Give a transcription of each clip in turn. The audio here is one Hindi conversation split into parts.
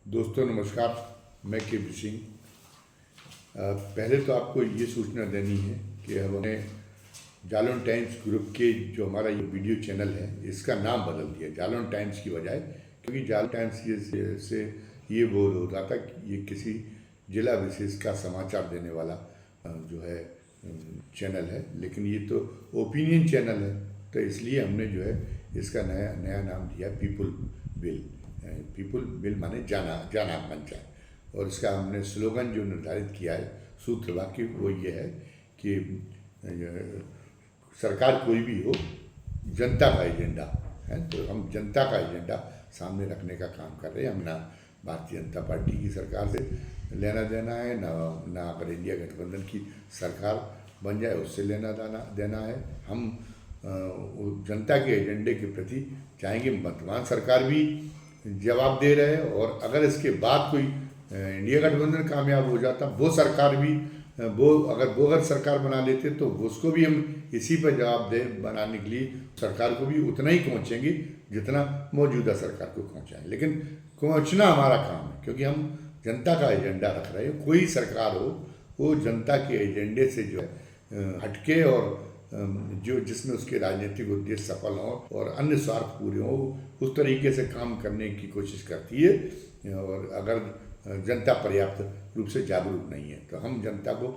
दोस्तों नमस्कार। मैं के सिंह। पहले तो आपको ये सूचना देनी है कि हमने जालौन टाइम्स ग्रुप के जो हमारा ये वीडियो चैनल है इसका नाम बदल दिया जालौन टाइम्स की बजाय, क्योंकि जालौन टाइम्स से ये बोल हो रहा था कि ये किसी जिला विशेष का समाचार देने वाला जो है चैनल है, लेकिन ये तो ओपिनियन चैनल है। तो इसलिए हमने जो है इसका नया नया नाम दिया पीपुल बिल। पीपुल बिल माने जाना जाना मंचा, और इसका हमने स्लोगन जो निर्धारित किया है, सूत्र वाक्य, वो ये है कि सरकार कोई भी हो, जनता का एजेंडा है। तो हम जनता का एजेंडा सामने रखने का काम कर रहे हैं। हम ना भारतीय जनता पार्टी की सरकार से लेना देना है, ना अगर इंडिया गठबंधन की सरकार बन जाए उससे लेना देना है। हम जनता के एजेंडे के प्रति चाहेंगे। वर्तमान सरकार भी जवाब दे रहे हैं, और अगर इसके बाद कोई इंडिया गठबंधन कामयाब हो जाता, वो सरकार भी वो अगर सरकार बना लेते तो उसको भी हम इसी पर जवाब दे बनाने के लिए सरकार को भी उतना ही पहुँचेंगे जितना मौजूदा सरकार को पहुँचाएँ। लेकिन पहुँचना हमारा काम है, क्योंकि हम जनता का एजेंडा रख रहे हैं। कोई सरकार हो वो जनता के एजेंडे से जो है हटके, और जो जिसमें उसके राजनीतिक उद्देश्य सफल हों और अन्य स्वार्थ पूरे हों, उस तरीके से काम करने की कोशिश करती है। और अगर जनता पर्याप्त रूप से जागरूक नहीं है तो हम जनता को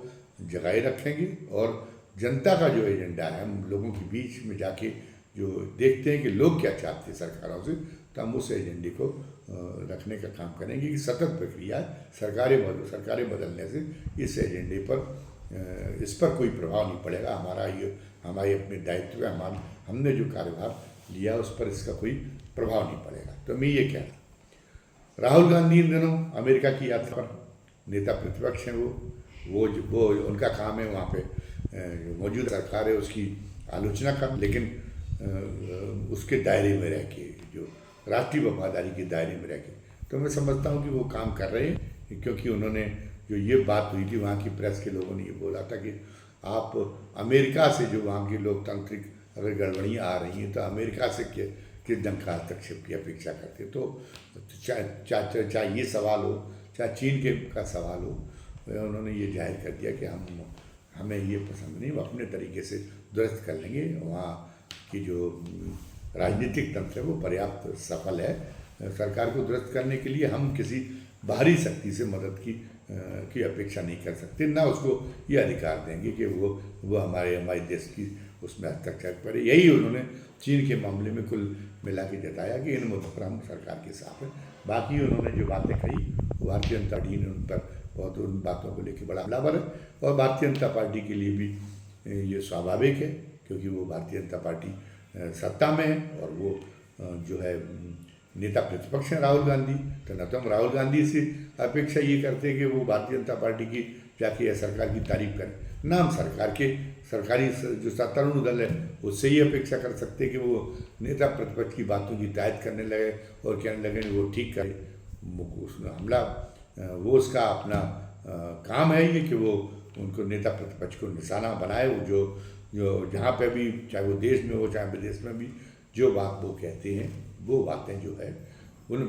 जगाए रखेंगे, और जनता का जो एजेंडा है हम लोगों के बीच में जाके जो देखते हैं कि लोग क्या चाहते हैं सरकारों से, तो हम उस एजेंडे को रखने का काम करेंगे। कि सतत प्रक्रिया, सरकारें बदलने से इस एजेंडे पर इस पर कोई प्रभाव नहीं पड़ेगा। हमारे अपने दायित्व है, हमने जो कार्यभार लिया उस पर इसका कोई प्रभाव नहीं पड़ेगा। तो मैं ये कह रहा, राहुल गांधी इन दिनों अमेरिका की यात्रा पर, नेता प्रतिपक्ष हैं वो उनका काम है वहाँ पे मौजूदा सरकार है उसकी आलोचना कर, लेकिन उसके दायरे में रह के, जो राष्ट्रीय वफादारी के दायरे में रह के, तो मैं समझता हूँ कि वो काम कर रहे हैं। क्योंकि उन्होंने जो ये बात हुई थी, वहाँ की प्रेस के लोगों ने ये बोला था कि आप अमेरिका से, जो वहाँ की लोकतांत्रिक अगर गड़बड़ियाँ आ रही हैं, तो अमेरिका से किस ढंग का हस्तक्षेप की अपेक्षा करते। तो चाहे ये सवाल हो, चाहे चीन का सवाल हो, उन्होंने ये जाहिर कर दिया कि हमें ये पसंद नहीं, वो अपने तरीके से दुरुस्त कर लेंगे। वहाँ की जो राजनीतिक तंत्र है वो पर्याप्त सफल है। सरकार को दुरुस्त करने के लिए हम किसी बाहरी शक्ति से मदद की अपेक्षा नहीं कर सकते, ना उसको ये अधिकार देंगे कि वो हमारे देश की उसमें हस्तक्षेप करे। यही उन्होंने चीन के मामले में कुल मिला के जताया कि इन मुद्दों पर हम सरकार के साथ है। बाकी उन्होंने जो बातें कही, भारतीय जनता पार्टी ने उन पर बहुत उन बातों को लेकर बड़ा हमलावर है, और भारतीय जनता पार्टी के लिए भी ये स्वाभाविक है, क्योंकि वो भारतीय जनता पार्टी सत्ता में है, और वो जो है नेता प्रतिपक्ष हैं राहुल गांधी। तो न तो हम राहुल गांधी से अपेक्षा ये करते हैं कि वो भारतीय जनता पार्टी की जाके सरकार की तारीफ करें, ना हम सरकारी जो सत्तारूढ़ दल है उससे ही अपेक्षा कर सकते हैं कि वो नेता प्रतिपक्ष की बातों की तायद करने लगे और कहने लगे वो ठीक करे। उसमें हमला, वो उसका अपना काम है ये कि वो उनको नेता प्रतिपक्ष को निशाना बनाए। वो जो जहाँ पे भी, चाहे वो देश में हो चाहे विदेश में भी, जो बात वो कहते हैं, वो बातें जो है उन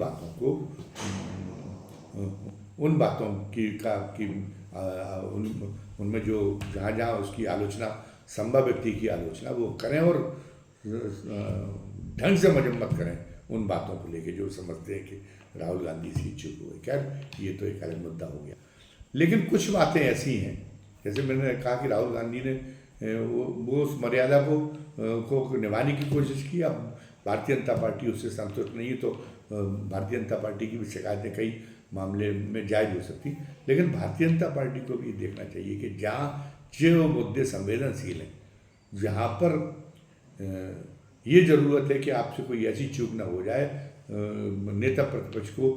बातों की उनमें जो जहाँ उसकी आलोचना संभव व्यक्ति की आलोचना वो करें, और ढंग से मजम्मत करें उन बातों को लेके जो समझते हैं कि राहुल गांधी से चुप हुए। खैर ये तो एक अलग मुद्दा हो गया, लेकिन कुछ बातें ऐसी हैं, जैसे मैंने कहा कि राहुल गांधी ने वो उस मर्यादा को निभाने की कोशिश की। अब भारतीय जनता पार्टी उससे संतुष्ट नहीं है, तो भारतीय जनता पार्टी की भी शिकायतें कई मामले में जायज़ हो सकती, लेकिन भारतीय जनता पार्टी को भी देखना चाहिए कि जहाँ जो मुद्दे संवेदनशील हैं, जहाँ पर ये ज़रूरत है कि आपसे कोई ऐसी चूक ना हो जाए नेता प्रतिपक्ष को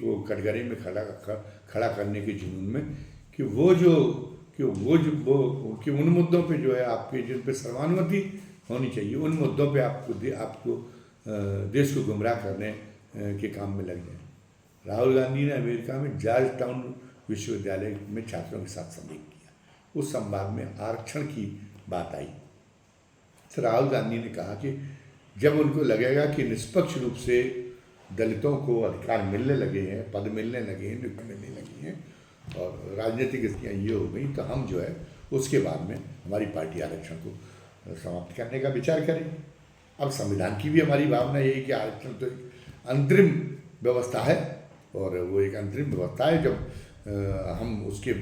को कटघरे में खड़ा करने के जुनून में, कि उन मुद्दों पे जो है आपके जिन पे सर्वानुमति होनी चाहिए, उन मुद्दों पे आपको देश को गुमराह करने के काम में लग जाए। राहुल गांधी ने अमेरिका में जॉर्ज टाउन विश्वविद्यालय में छात्रों के साथ संवाद किया। उस संवाद में आरक्षण की बात आई। तो राहुल गांधी ने कहा कि जब उनको लगेगा कि निष्पक्ष रूप से दलितों को अधिकार मिलने लगे हैं, पद मिलने लगे हैं, नियुक्ति मिलने लगी हैं और राजनीतिक स्थितियाँ ये हो गई, तो हम जो है उसके बाद में हमारी पार्टी आरक्षण को समाप्त करने का विचार करेगी। अब संविधान की भी हमारी भावना यही कि आरक्षण तो एक अंतरिम व्यवस्था है और वो एक अंतरिम व्यवस्था है। जब हम उसके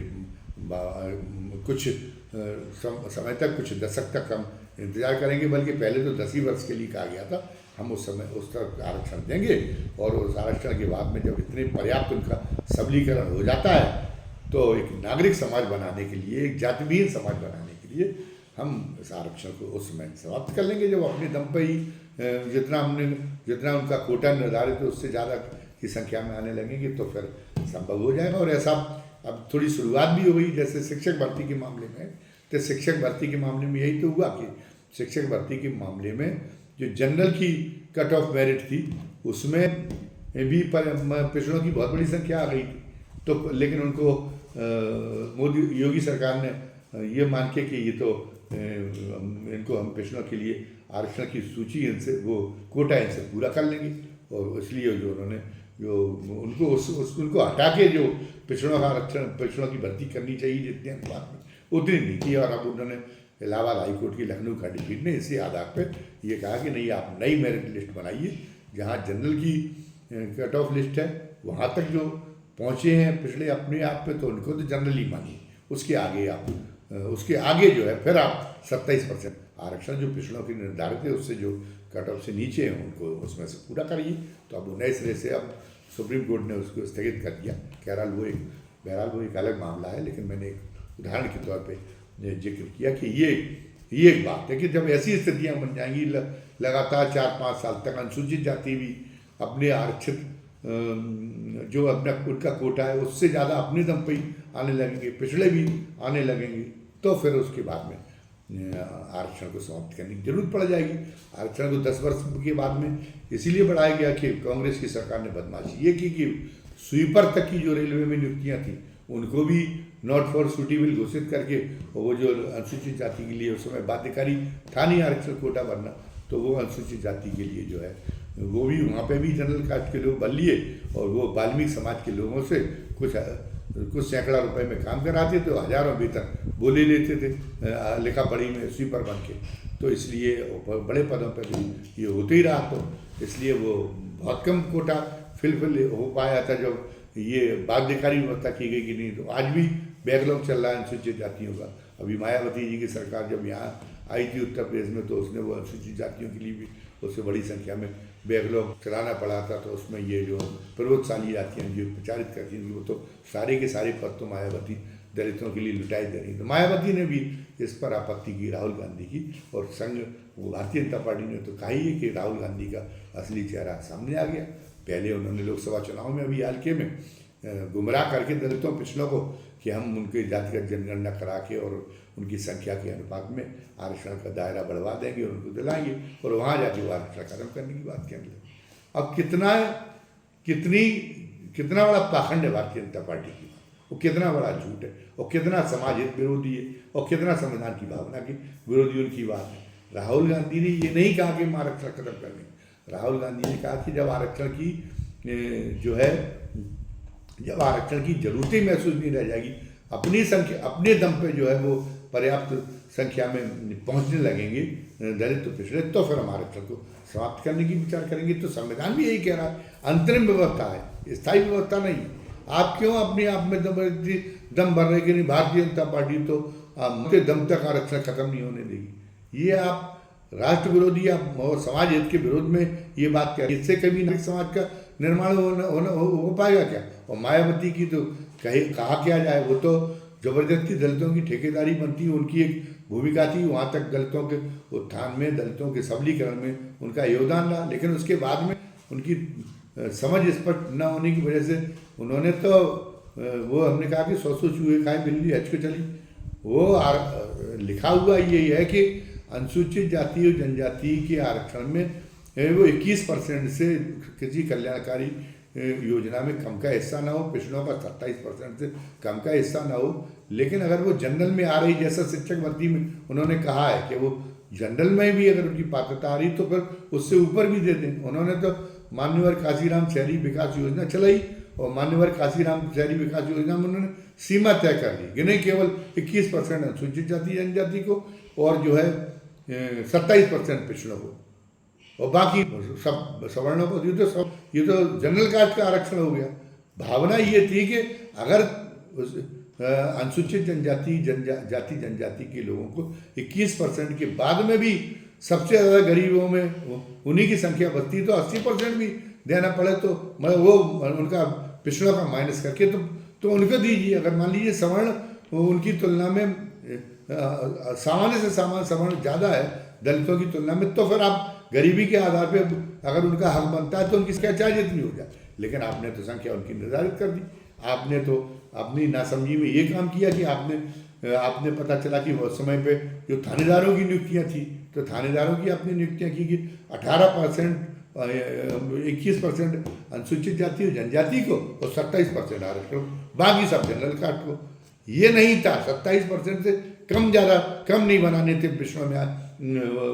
कुछ समय तक, कुछ दशक तक हम इंतजार करेंगे, बल्कि पहले तो 10 ही वर्ष के लिए कहा गया था, हम उस समय उस तरफ आरक्षण देंगे और उस आरक्षण के बाद में जब इतने पर्याप्त उनका सबलीकरण हो जाता है तो एक नागरिक समाज बनाने के लिए, एक जातिविहीन समाज बनाने के लिए हम इस आरक्षण को उस समय समाप्त कर लेंगे जब अपने दम पर ही जितना उनका कोटा निर्धारित है उससे ज़्यादा की संख्या में आने लगेंगे तो फिर संभव हो जाएगा। और ऐसा अब थोड़ी शुरुआत भी हो गई, जैसे शिक्षक भर्ती के मामले में, तो शिक्षक भर्ती के मामले में यही तो हुआ कि शिक्षक भर्ती के मामले में जो जनरल की कट ऑफ मेरिट थी उसमें भी पिछड़ों की बहुत बड़ी संख्या आ गई थी, तो लेकिन उनको मोदी योगी सरकार ने ये मान के कि ये तो इनको हम पिछड़ों के लिए आरक्षण की सूची इनसे वो कोटा इनसे पूरा कर लेंगे, और इसलिए जो उन्होंने जो उनको उनको हटा के जो पिछड़ों का आरक्षण, पिछड़ों की भर्ती करनी चाहिए जितने अनुपात में उतनी नहीं की, और अब उन्होंने इलाहाबाद हाईकोर्ट की लखनऊ खंडपीठ ने इसी आधार पर ये कहा कि नहीं, आप नई मेरिट लिस्ट बनाइए, जहाँ जनरल की कट ऑफ लिस्ट है वहाँ तक जो पहुँचे हैं पिछले अपने आप पे, तो उनको तो जनरल ही मानिए, उसके आगे आप उसके आगे जो है फिर आप 27% आरक्षण जो पिछड़ों की निर्धारित है उससे जो कट ऑफ से नीचे हैं उनको उसमें से पूरा करिए। तो अब नए सिरे से अब सुप्रीम कोर्ट ने उसको स्थगित कर दिया। बहरहाल वो एक अलग मामला है, लेकिन मैंने एक उदाहरण के तौर पे जिक्र किया कि ये एक बात है कि जब ऐसी स्थितियाँ बन जाएंगी, लगातार 4-5 साल तक अनुसूचित जाति भी अपने आरक्षित जो अपना उनका कोटा है उससे ज़्यादा अपने दम पर ही आने लगेंगे, पिछड़े भी आने लगेंगे, तो फिर उसके बाद में आरक्षण को समाप्त करने की जरूरत पड़ जाएगी। आरक्षण को 10 वर्ष के बाद में इसीलिए बढ़ाया गया कि कांग्रेस की सरकार ने बदमाशी ये की कि स्वीपर तक की जो रेलवे में नियुक्तियाँ थी उनको भी नॉट फॉर सूटेबल घोषित करके, वो जो अनुसूचित जाति के लिए उस समय बाध्यकारी था नहीं आरक्षण कोटा भरना, तो वो अनुसूचित जाति के लिए जो है वो भी वहाँ पे भी जनरल कास्ट के लोग भर लिए, और वो वाल्मीकि समाज के लोगों से कुछ सैकड़ा रुपए में काम कराते थे, तो हजारों वेतन वो ले लेते थे लिखा पढ़ी में स्वीपर बन के, तो इसलिए बड़े पदों पर भी ये होते ही रहा, तो इसलिए वो बहुत कम कोटा फिल हो पाया था जब ये बाध्यकारी व्यवस्था की गई कि नहीं। तो आज भी बैकलॉग चल रहा है अनुसूचित जातियों का। अभी मायावती जी की सरकार जब यहाँ आई थी उत्तर प्रदेश में, तो उसने वो अनुसूचित जातियों के लिए भी उससे बड़ी संख्या में बैकलॉग चलाना पड़ा था, तो उसमें ये जो पर्वतशाली जातियाँ जो प्रचारित करती हैं वो तो सारे के सारे पद तो मायावती दलितों के लिए लुटाई दे रही। तो मायावती ने भी इस पर आपत्ति की, राहुल गांधी की, और भारतीय जनता पार्टी ने तो कहा ही है कि राहुल गांधी का असली चेहरा सामने आ गया। पहले उन्होंने लोकसभा चुनाव में अभी हाल के में गुमराह करके दलितों पिछड़ों को कि हम उनके जातिगत जनगणना करा के और उनकी संख्या के अनुपात में आरक्षण का दायरा बढ़वा देंगे और उनको दिलाएंगे, और वहाँ जाके वो आरक्षण खत्म करने की बात करेंगे। अब कितना बड़ा पाखंड है भारतीय जनता पार्टी की, वो कितना बड़ा झूठ है, और कितना समाज हित विरोधी है, और कितना संविधान की भावना की विरोधी उनकी बात है। राहुल गांधी ने ये नहीं कहा कि हम आरक्षण खत्म कर लेंगे। राहुल गांधी ने कहा कि जब आरक्षण की जब आरक्षण की जरूरत ही महसूस नहीं रह जाएगी, अपने दम पे जो है वो पर्याप्त संख्या में पहुंचने लगेंगे दलित तो पिछड़े, तो फिर हम आरक्षण को समाप्त करने की विचार करेंगे। तो संविधान भी यही कह रहा है, अंतरिम व्यवस्था है, स्थायी व्यवस्था नहीं। आप क्यों अपने आप में दम भर रहे कि नहीं भारतीय जनता पार्टी तो दम तक आरक्षण खत्म नहीं होने देगी। ये आप राष्ट्र विरोधी और समाज हित के विरोध में ये बात कह, इससे कभी नागरिक समाज का निर्माण हो पाएगा क्या? और मायावती की तो कहा क्या जाए, वो तो जबरदस्ती दलितों की ठेकेदारी बनती है, उनकी एक भूमिका थी वहाँ तक दलितों के उत्थान में, दलितों के सबलीकरण में उनका योगदान रहा, लेकिन उसके बाद में उनकी समझ स्पष्ट न होने की वजह से उन्होंने तो वो हमने कहा कि 100 चूहे खाए बिल्ली हज को चली। वो लिखा हुआ ये है कि अनुसूचित जाति और जनजाति के आरक्षण में वो 21% से किसी कल्याणकारी योजना में कम का हिस्सा ना हो, पिछड़ों का 27% से कम का हिस्सा ना हो। लेकिन अगर वो जनरल में आ रही, जैसा शिक्षक भर्ती में उन्होंने कहा है कि वो जनरल में भी अगर उनकी पात्रता आ रही तो फिर उससे ऊपर भी दे दें। उन्होंने तो मान्यवर काशीराम शहरी विकास योजना चलाई और मान्यवर काशीराम शहरी विकास योजना में उन्होंने सीमा तय कर ली कि नहीं केवल 21% अनुसूचित जाति जनजाति को और जो है 27% पिछड़ों को और बाकी सब सवर्णों को। ये तो जनरल कास्ट का आरक्षण हो गया। भावना ये थी कि अगर अनुसूचित जाति जनजाति के लोगों को 21% के बाद में भी सबसे ज़्यादा गरीबों में उन्हीं की संख्या बढ़ती तो 80% भी देना पड़े तो मतलब वो उनका पिछड़ों का माइनस करके तो उनको दीजिए। अगर मान लीजिए सवर्ण उनकी तुलना में सामान्य से सामान्य सवर्ण ज़्यादा है दलितों की तुलना में, तो फिर आप गरीबी के आधार पे अगर उनका हक बनता है तो उनकी संख्या चाहे जितनी हो जाए, लेकिन आपने तो संख्या उनकी निर्धारित कर दी। आपने तो अपनी नासमझी में ये काम किया कि आपने पता चला कि उस समय पे जो थानेदारों की नियुक्तियां थी तो थानेदारों की आपने नियुक्तियां की कि 18% 21% अनुसूचित जाति और जनजाति को और 27% आरक्षण बाकी सब जनरल कास्ट को। ये नहीं था, 27% से कम नहीं बनाने थे पिछड़ों में।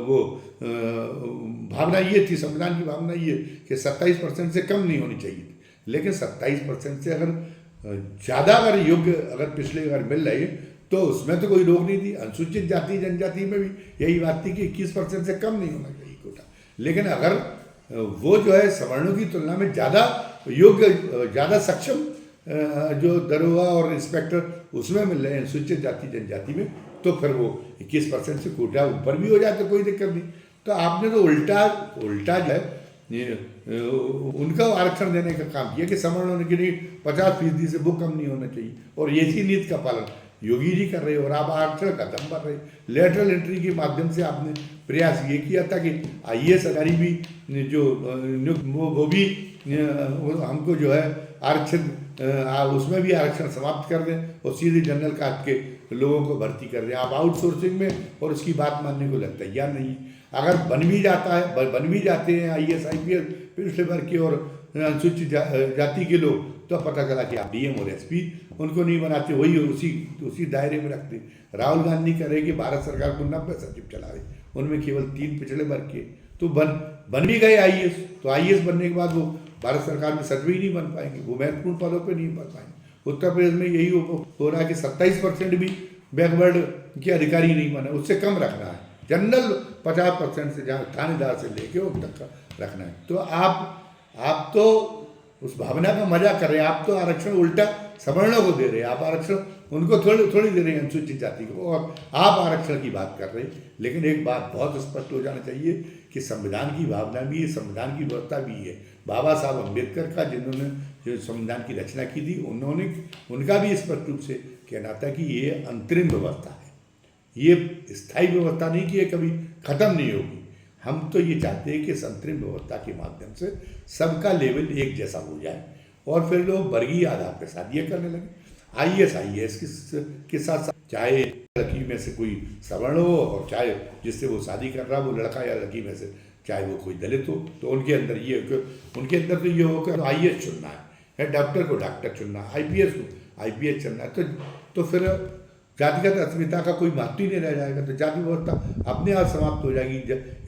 वो भावना ये थी, संविधान की भावना ये कि 27% से कम नहीं होनी चाहिए, लेकिन 27% से अगर ज़्यादा अगर योग्य अगर पिछले अगर मिल रहे तो उसमें तो कोई रोक नहीं थी। अनुसूचित जाति जनजाति में भी यही बात थी कि 21% से कम नहीं होना चाहिए कोटा, लेकिन अगर वो जो है सवर्णों की तुलना में ज़्यादा योग्य ज़्यादा सक्षम जो दरोगा और इंस्पेक्टर उसमें मिल रहे हैं अनुसूचित जाति जनजाति में, तो फिर वो 21% से कोटा ऊपर भी हो जाए तो कोई दिक्कत नहीं। तो आपने तो उल्टा जो है उनका आरक्षण देने का काम किया कि सवर्णों की नहीं 50% से वो कम नहीं होना चाहिए, और इसी नीति का पालन योगी जी कर रहे हो और आप आरक्षण का दम भर रहे। लेटरल एंट्री के माध्यम से आपने प्रयास ये किया था कि IAS अधिकारी भी जो वो भी हमको जो है आरक्षण उसमें भी आरक्षण समाप्त कर दें और सीधे जनरल कास्ट के लोगों को भर्ती कर दें। आप आउटसोर्सिंग में और उसकी बात मानने को तैयार नहीं। अगर बन भी जाते हैं IAS IPS पिछले वर्ग के और अनुसूचित जाति के लोग, तो पता चला कि आप DM और SP उनको नहीं बनाते, वही उसी दायरे में रखते। राहुल गांधी कह रहे कि भारत सरकार को 90 सचिव चला रहे, उनमें केवल 3 पिछड़े वर्ग के, तो बन भी गए IAS, तो IAS बनने के बाद वो भारत सरकार में सचिव ही नहीं बन पाएंगे, वो महत्वपूर्ण पदों पर नहीं बन पाएंगे। उत्तर प्रदेश में यही हो रहा है कि 27% भी बैकवर्ड के अधिकारी नहीं बने, उससे कम रखना है। जनरल 50% से जहाँ थानेदार से लेके उन तक का रखना है। तो आप तो उस भावना का मजा कर रहे हैं, आप तो आरक्षण उल्टा सवर्णों को दे रहे हैं, आप आरक्षण उनको थोड़ी दे रहे हैं अनुसूचित जाति को, और आप आरक्षण की बात कर रहे हैं। लेकिन एक बात बहुत स्पष्ट हो जाना चाहिए कि संविधान की भावना भी है, संविधान की व्यवस्था भी है। बाबा साहब अम्बेडकर का जिन्होंने जो संविधान की रचना की थी उनका भी स्पष्ट रूप से कहना था कि ये अंतरिम व्यवस्था है, ये स्थायी व्यवस्था नहीं कि ये कभी खत्म नहीं होगी। हम तो ये चाहते हैं कि इस अंतरिम व्यवस्था के माध्यम से सबका लेवल एक जैसा हो जाए और फिर लोग वर्गीय आधार पर शादियाँ करने लगे। IAS के साथ चाहे लड़की में से कोई सवर्ण हो और चाहे जिससे वो शादी कर रहा वो लड़का या लड़की में से चाहे वो कोई दलित हो, तो उनके अंदर तो ये हो कि IAS चुनना है, डॉक्टर को डॉक्टर चुनना है, IPS को IPS चुनना है, तो फिर जातिगत अस्मिता का कोई महत्व ही नहीं रह जाएगा, तो जाति व्यवस्था अपने आप समाप्त हो जाएगी।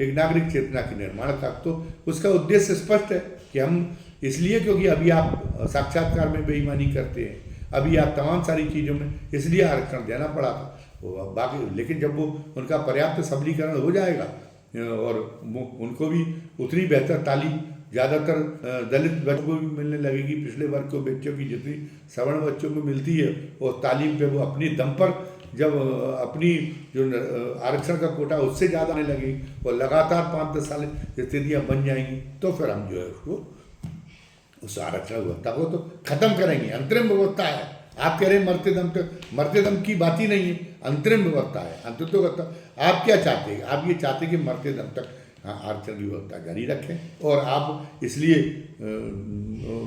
एक नागरिक चेतना के निर्माण का तो उसका उद्देश्य स्पष्ट है कि हम इसलिए क्योंकि अभी आप साक्षात्कार में बेईमानी करते हैं, अभी आप तमाम सारी चीज़ों में इसलिए आरक्षण देना पड़ा था बाकी, लेकिन जब वो उनका पर्याप्त सबलीकरण हो जाएगा और उनको भी उतनी बेहतर तालीम ज़्यादातर दलित बच्चों को भी मिलने लगेगी, पिछले वर्ग के बच्चों की जितनी सवर्ण बच्चों को मिलती है और तालीम पे वो अपनी दम पर जब अपनी जो आरक्षण का कोटा उससे ज़्यादा आने लगेगी और लगातार 5-10 साल स्थितियाँ बन जाएंगी, तो फिर हम जो है उसको उस आरक्षण व्यवस्था को तो खत्म करेंगे। अंतरिम व्यवस्था है, आप कह रहे हैं मरते दम की बात ही नहीं है, अंतरिम व्यवस्था है। अंतरिम आप क्या चाहते हैं? आप ये चाहते हैं कि मरते दम तक आरक्षण की व्यवस्था जारी रखें और आप इसलिए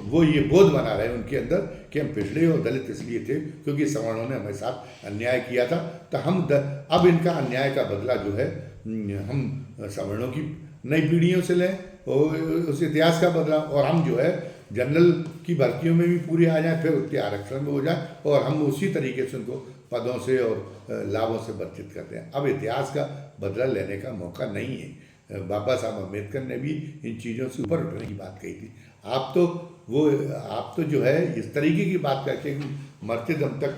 वो ये बोध बना रहे हैं उनके अंदर कि हम पिछड़े और दलित इसलिए थे क्योंकि सवर्णों ने हमारे साथ अन्याय किया था, तो हम अब इनका अन्याय का बदला जो है हम सवर्णों की नई पीढ़ियों से लें और उस इतिहास का बदला, और हम जो है जनरल की भर्तियों में भी पूरे आ जाएं, फिर उसके आरक्षण में हो जाए और हम उसी तरीके से उनको पदों से और लाभों से वंचित करते हैं। अब इतिहास का बदला लेने का मौका नहीं है। बाबा साहब अम्बेडकर ने भी इन चीज़ों से ऊपर उठने की बात कही थी। आप तो जो है इस तरीके की बात करके मरते दम तक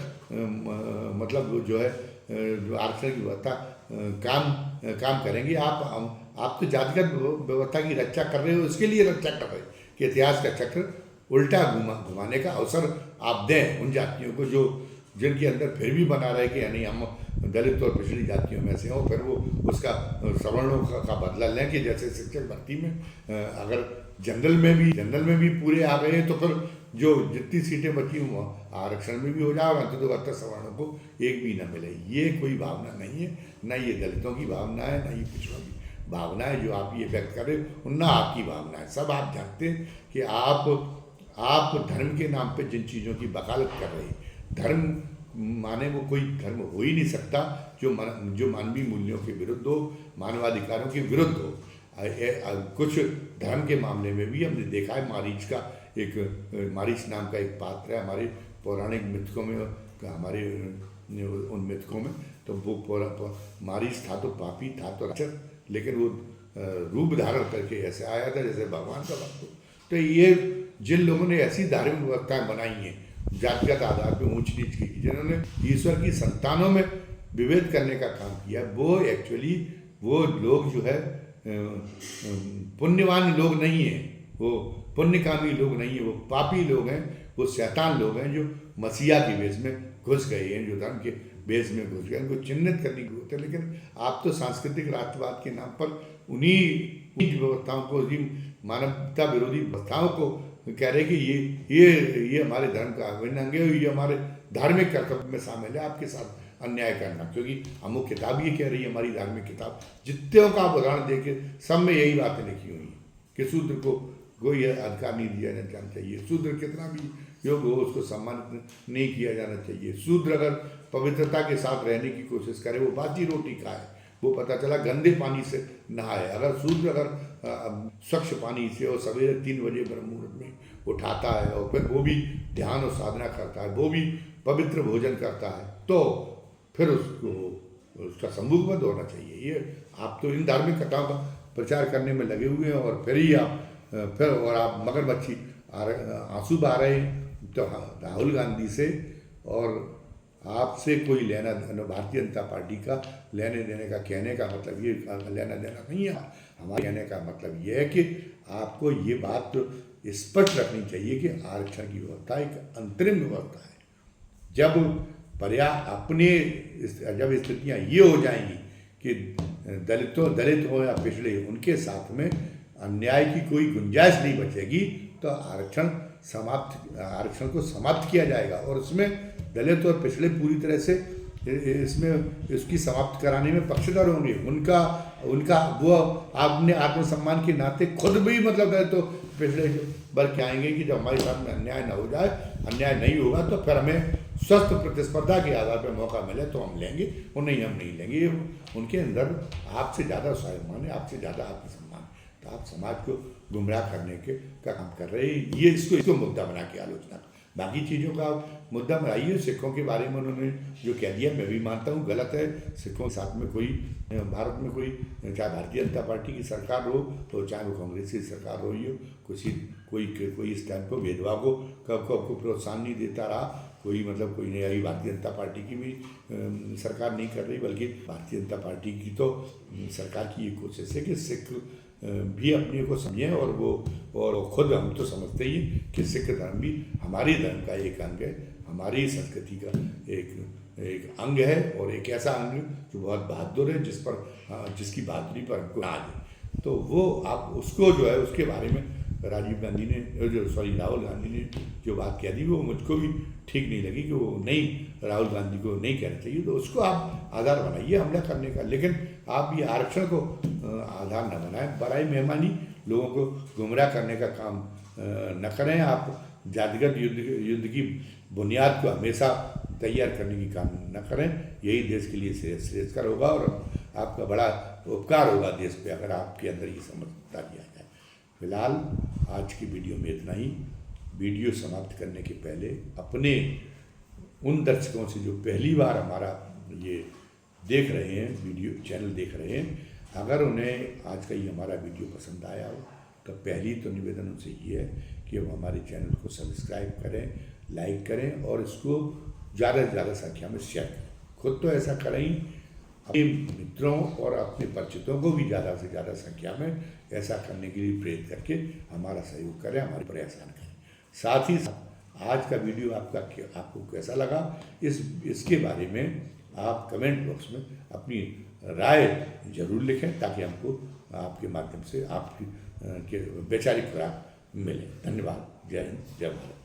मतलब वो जो है जो आरक्षण की व्यवस्था काम करेंगे। आप तो जातिगत व्यवस्था की रक्षा कर रहे हो, इसके लिए रक्षा कर रहे हो कि इतिहास का चक्र उल्टा घुमाने का अवसर आप दें उन जातियों को जो जिनके अंदर फिर भी बना रहे कि यानी हम दलित और पिछड़ी जातियों में से हों, फिर वो उसका सवर्णों का बदला लें कि जैसे शिक्षक भर्ती में अगर जनरल में भी पूरे आ गए तो फिर जो जितनी सीटें बची हुई आरक्षण में भी हो जाए और अंततोगत्तर सवर्णों को एक भी न मिले। ये कोई भावना नहीं है, न ये दलितों की भावना है, न ये पिछड़ों की भावना है जो आप ये व्यक्त कर रहे हो, न आपकी भावना है। सब आप जानते हैं कि आप धर्म के नाम पे जिन चीज़ों की वकालत कर रहे हैं, धर्म माने वो कोई धर्म हो ही नहीं सकता जो मानवीय मूल्यों के विरुद्ध हो, मानवाधिकारों के विरुद्ध हो। कुछ धर्म के मामले में भी हमने देखा है, मारीच नाम का एक पात्र है हमारे पौराणिक मिथकों में, हमारे उन मिथकों में, तो वो मारीच था तो पापी था तो राक्षस, लेकिन वो रूप धारण करके ऐसे आया था जैसे भगवान का भक्त हो। तो ये जिन लोगों ने ऐसी धार्मिक व्यवस्थाएं बनाई हैं जातिगत आधार पर ऊंच नीच की, जिन्होंने ईश्वर की संतानों में विभेद करने का काम किया, वो एक्चुअली वो लोग जो है पुण्यवान लोग नहीं हैं, वो पुण्यकामी लोग नहीं हैं, वो पापी लोग हैं, वो शैतान लोग हैं जो मसीहा के वेश में घुस गए हैं, जो धर्म के बेस में घुस गए। उनको चिन्हित करने की जरूरत है। लेकिन आप तो सांस्कृतिक राष्ट्रवाद के नाम पर उन्हीं व्यवस्थाओं को, मानवता विरोधी व्यवस्थाओं को कह रहे कि ये हमारे धर्म का अभिन्न अंग है, ये हमारे धार्मिक कर्तव्य में शामिल है आपके साथ अन्याय करना। क्योंकि हम वो किताब ये कह रही है, हमारी धार्मिक किताब, जितने का आप उदाहरण देखे सब में यही बातें लिखी हुई हैं कि शूद्र को कोई अधिकार नहीं दिया जाना चाहिए, शूद्र कितना भी योग्य हो उसको सम्मानित नहीं किया जाना चाहिए। शूद्र अगर पवित्रता के साथ रहने की कोशिश करे, वो बासी रोटी खाए, वो पता चला गंदे पानी से नहाए, अगर शूद्र अगर स्वच्छ पानी से और सवेरे 3 बजे ब्रह्म मुहूर्त में उठाता है और फिर वो भी ध्यान और साधना करता है, वो भी पवित्र भोजन करता है, तो फिर उसका सम्मुखबद्ध होना चाहिए। ये आप तो इन धार्मिक कथाओं का प्रचार करने में लगे हुए हैं और फिर ही आप मगरमच्छी आंसू बहा रहे हैं। तो राहुल गांधी से और आपसे कोई लेना देना, भारतीय जनता पार्टी का लेने देने का, कहने का मतलब ये लेना देना नहीं है। हमारे कहने का मतलब ये है कि आपको ये बात तो स्पष्ट रखनी चाहिए कि आरक्षण की व्यवस्था एक अंतरिम व्यवस्था है। जब स्थितियाँ ये हो जाएंगी कि दलित हो या पिछड़े, उनके साथ में अन्याय की कोई गुंजाइश नहीं बचेगी, तो आरक्षण को समाप्त किया जाएगा और उसमें दलित और पिछड़े पूरी तरह से इसकी समाप्त कराने में पक्षधर होंगे। उनका वो आपने आत्मसम्मान के नाते खुद भी मतलब दलित तो पिछड़े वर्ग के आएंगे कि जब हमारे साथ में अन्याय न हो जाए, अन्याय नहीं होगा तो फिर हमें स्वस्थ प्रतिस्पर्धा के आधार पर मौका मिले तो हम लेंगे, और नहीं हम नहीं लेंगे। उनके अंदर आपसे ज़्यादा स्वाभिमान है, आपसे ज़्यादा आत्मसम्मान, तो आप समाज को गुमराह करने का काम कर रहे हैं। ये इसको मुद्दा बना के आलोचना, बाकी चीज़ों का मुद्दा बनाइए। सिखों के बारे में उन्होंने जो कह दिया मैं भी मानता हूँ गलत है। सिखों के साथ में कोई भारत में कोई, चाहे भारतीय जनता पार्टी की सरकार हो तो चाहे वो कांग्रेस की सरकार हो, कोई इस टाइप को भेदभाव को प्रोत्साहन नहीं देता रहा। कोई नहीं आई, भारतीय जनता पार्टी की भी सरकार नहीं कर रही, बल्कि भारतीय जनता पार्टी की तो सरकार की ये कोशिश है कि सिख भी अपने को समझें और खुद हम तो समझते ही कि सिख धर्म भी हमारे धर्म का एक अंग है, हमारी संस्कृति का एक अंग है, और एक ऐसा अंग जो बहुत बहादुर है, जिसकी बहादुरी पर हमको नाज है। तो वो आप उसको जो है उसके बारे में राहुल गांधी ने जो बात कह दी वो मुझको भी ठीक नहीं लगी कि राहुल गांधी को नहीं कहना चाहिए। तो उसको आप आधार बनाइए हमला करने का, लेकिन आप ये आरक्षण को आधार न बनाएं। बड़ाई मेहमानी लोगों को गुमराह करने का काम न करें। आप जातिगत युद्ध की बुनियाद को हमेशा तैयार करने की काम न करें। यही देश के लिए श्रेयस्कर होगा और आपका बड़ा उपकार होगा देश पे, अगर आपके अंदर ये समझदारी आ जाए। फिलहाल आज की वीडियो में इतना ही। वीडियो समाप्त करने के पहले अपने उन दर्शकों से जो पहली बार हमारा ये देख रहे हैं, वीडियो चैनल देख रहे हैं, अगर उन्हें आज का ये हमारा वीडियो पसंद आया हो तो पहली तो निवेदन उनसे ये है कि वो हमारे चैनल को सब्सक्राइब करें, लाइक करें और इसको ज़्यादा से ज़्यादा संख्या में शेयर करें। खुद तो ऐसा करें ही, अपने मित्रों और अपने परिचितों को भी ज़्यादा से ज़्यादा संख्या में ऐसा करने के लिए प्रेरित करके हमारा सहयोग करें, हमारे पर एहसान करें। साथ ही साथ आज का वीडियो आपको कैसा लगा, इसके बारे में आप कमेंट बॉक्स में अपनी राय जरूर लिखें, ताकि हमको आपके माध्यम से आपकी के वैचारिक खुराक मिले। धन्यवाद। जय हिंद, जय भारत।